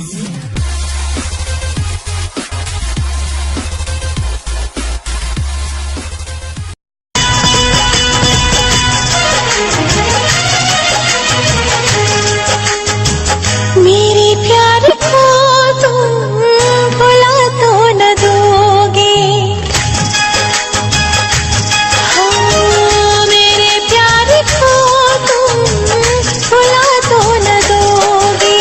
मेरे प्यार को तुम भुला तो न दोगे, हाँ मेरे प्यार को तुम भुला तो न दोगे,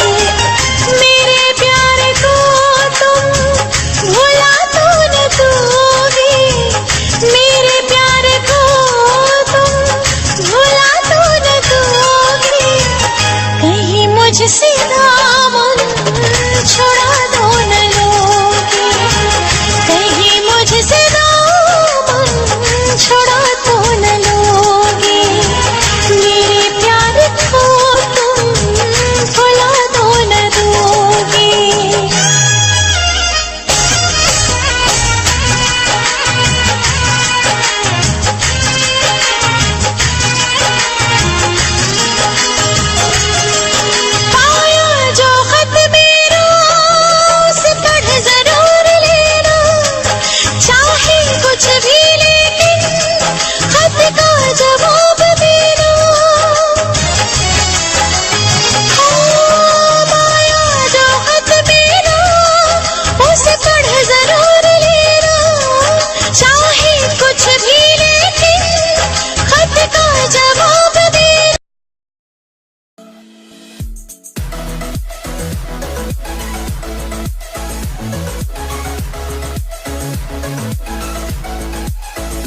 मेरे प्यार को तुम भुला तो न दोगे, मेरे प्यार को तुम भुला तो न दोगे, कहीं मुझसे दामन छुड़ा दो